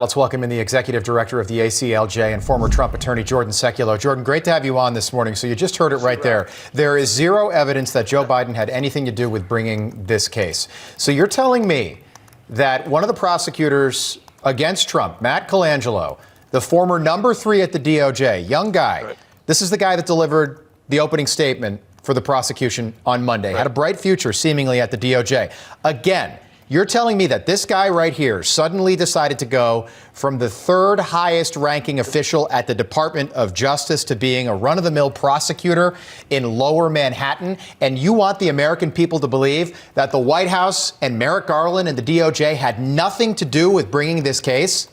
Let's welcome in the executive director of the ACLJ and former Trump attorney Jordan Sekulow. Jordan, great to have you on this morning. So you just heard it right there. There is zero evidence that Joe Biden had anything to do with bringing this case. So you're telling me that one of the prosecutors against Trump, Matt Colangelo, the former number 3 at the DOJ, young guy, right. This is the guy that delivered the opening statement for the prosecution on Monday, had a bright future seemingly at the DOJ. Again, you're telling me that this guy right here suddenly decided to go from the 3rd highest ranking official at the Department of Justice to being a run-of-the-mill prosecutor in Lower Manhattan, and you want the American people to believe that the White House and Merrick Garland and the DOJ had nothing to do with bringing this case?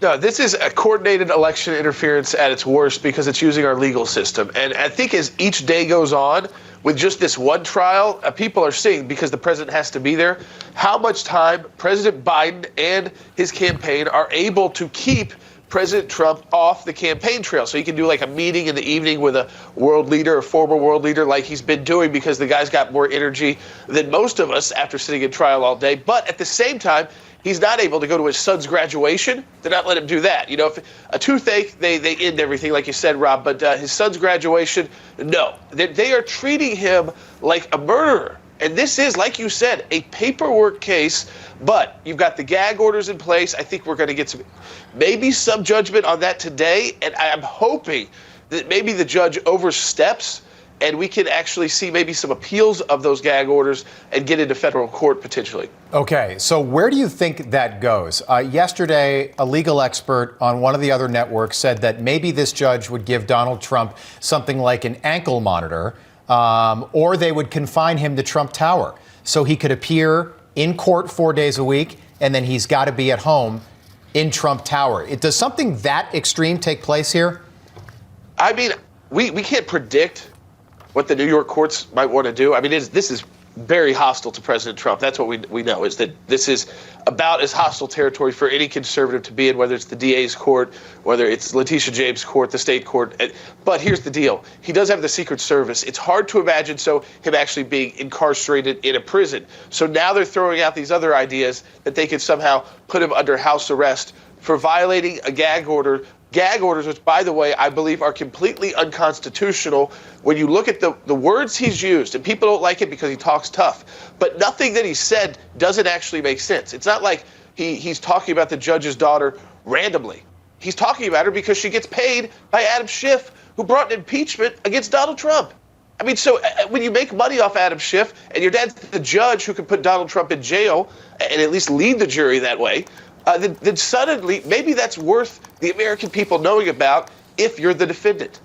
No, this is a coordinated election interference at its worst because it's using our legal system. And I think as each day goes on, with just this one trial, people are seeing, because the president has to be there, how much time President Biden and his campaign are able to keep President Trump off the campaign trail. So he can do like a meeting in the evening with a world leader, a former world leader, like he's been doing, because the guy's got more energy than most of us after sitting in trial all day. But at the same time, he's not able to go to his son's graduation. They're not letting him do that. You know, if a toothache, they end everything, like you said, Rob. But his son's graduation, no. They are treating him like a murderer. And this is, like you said, a paperwork case. But you've got the gag orders in place. I think we're going to get maybe some judgment on that today. And I'm hoping that maybe the judge oversteps and we can actually see maybe some appeals of those gag orders and get into federal court potentially. Okay, so where do you think that goes? Yesterday, a legal expert on one of the other networks said that maybe this judge would give Donald Trump something like an ankle monitor, or they would confine him to Trump Tower so he could appear in court 4 days a week, and then he's got to be at home in Trump Tower. Does something that extreme take place here? I mean, we can't predict what the New York courts might want to do. I mean, this is very hostile to President Trump. That's what we know, is that this is about as hostile territory for any conservative to be in, whether it's the DA's court, whether it's Letitia James' court, the state court. But here's the deal. He does have the Secret Service. It's hard to imagine him actually being incarcerated in a prison. So now they're throwing out these other ideas that they could somehow put him under house arrest for violating a gag order. Gag orders, which, by the way, I believe are completely unconstitutional when you look at the words he's used. And people don't like it because he talks tough. But nothing that he said doesn't actually make sense. It's not like he's talking about the judge's daughter randomly. He's talking about her because she gets paid by Adam Schiff, who brought an impeachment against Donald Trump. I mean, so when you make money off Adam Schiff and your dad's the judge who can put Donald Trump in jail and at least lead the jury that way, then suddenly maybe that's worth the American people knowing about if you're the defendant.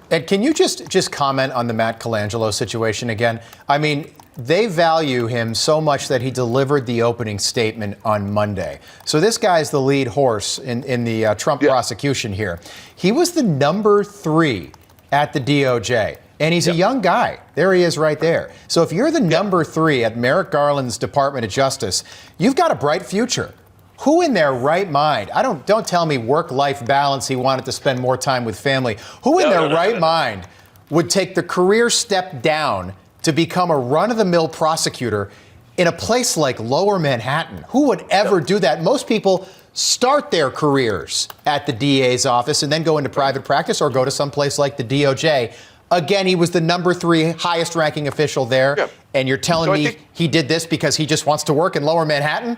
And can you just comment on the Matt Colangelo situation again? I mean, they value him so much that he delivered the opening statement on Monday. So this guy's the lead horse in the Trump prosecution here. He was the number 3 at the DOJ. And he's a young guy. There he is right there. So if you're the number 3 at Merrick Garland's Department of Justice, you've got a bright future. Who in their right mind? Don't tell me work-life balance, he wanted to spend more time with family. Who in their right mind would take the career step down to become a run-of-the-mill prosecutor in a place like Lower Manhattan? Who would ever do that? Most people start their careers at the DA's office and then go into private practice or go to some place like the DOJ. Again, he was the number 3 highest ranking official there. And you're telling me he did this because he just wants to work in Lower Manhattan?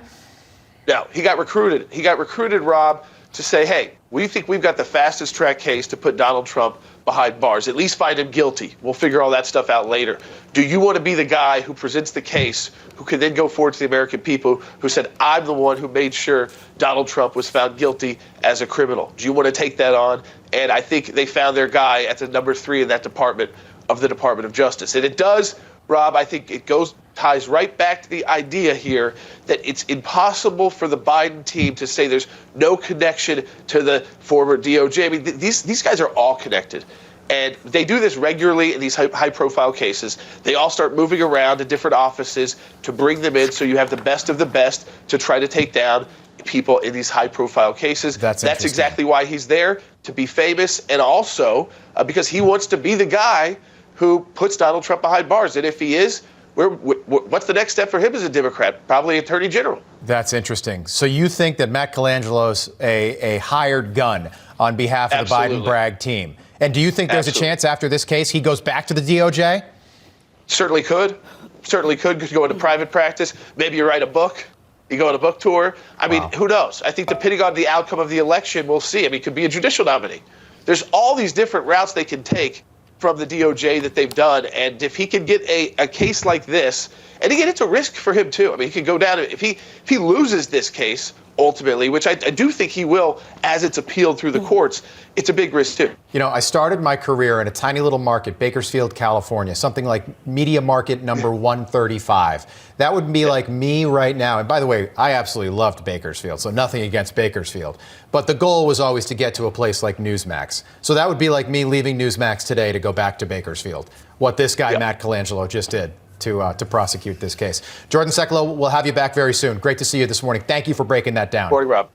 No, he got recruited. He got recruited, Rob, to say, hey, we think we've got the fastest track case to put Donald Trump behind bars, at least find him guilty. We'll figure all that stuff out later. Do you want to be the guy who presents the case, who can then go forward to the American people who said, I'm the one who made sure Donald Trump was found guilty as a criminal? Do you want to take that on? And I think they found their guy at the number 3 in that department of the Department of Justice. And it does, Rob, I think it ties right back to the idea here that it's impossible for the Biden team to say there's no connection to the former DOJ. I mean, these guys are all connected. And they do this regularly in these high-profile cases. They all start moving around to different offices to bring them in so you have the best of the best to try to take down people in these high-profile cases. That's exactly why he's there, to be famous, and also because he wants to be the guy who puts Donald Trump behind bars. And if he is, What's the next step for him as a Democrat? Probably Attorney General. That's interesting. So you think that Matt Colangelo's a hired gun on behalf of the Biden-Bragg team? And do you think there's a chance after this case he goes back to the DOJ? Certainly could. Certainly could go into private practice. Maybe you write a book. You go on a book tour. I mean, who knows? I think depending on the outcome of the election, we'll see. I mean, it could be a judicial nominee. There's all these different routes they can take from the DOJ that they've done. And if he can get a case like this, and again, it's a risk for him too. I mean, he could go down if he loses this case ultimately, which I do think he will as it's appealed through the courts. It's a big risk too. You know, I started my career in a tiny little market, Bakersfield, California, something like media market number 135. That would be like me right now. And by the way, I absolutely loved Bakersfield, so nothing against Bakersfield. But the goal was always to get to a place like Newsmax. So that would be like me leaving Newsmax today to go back to Bakersfield. What this guy, Matt Colangelo, just did to prosecute this case. Jordan Sekulow, we'll have you back very soon. Great to see you this morning. Thank you for breaking that down. Morning, Rob.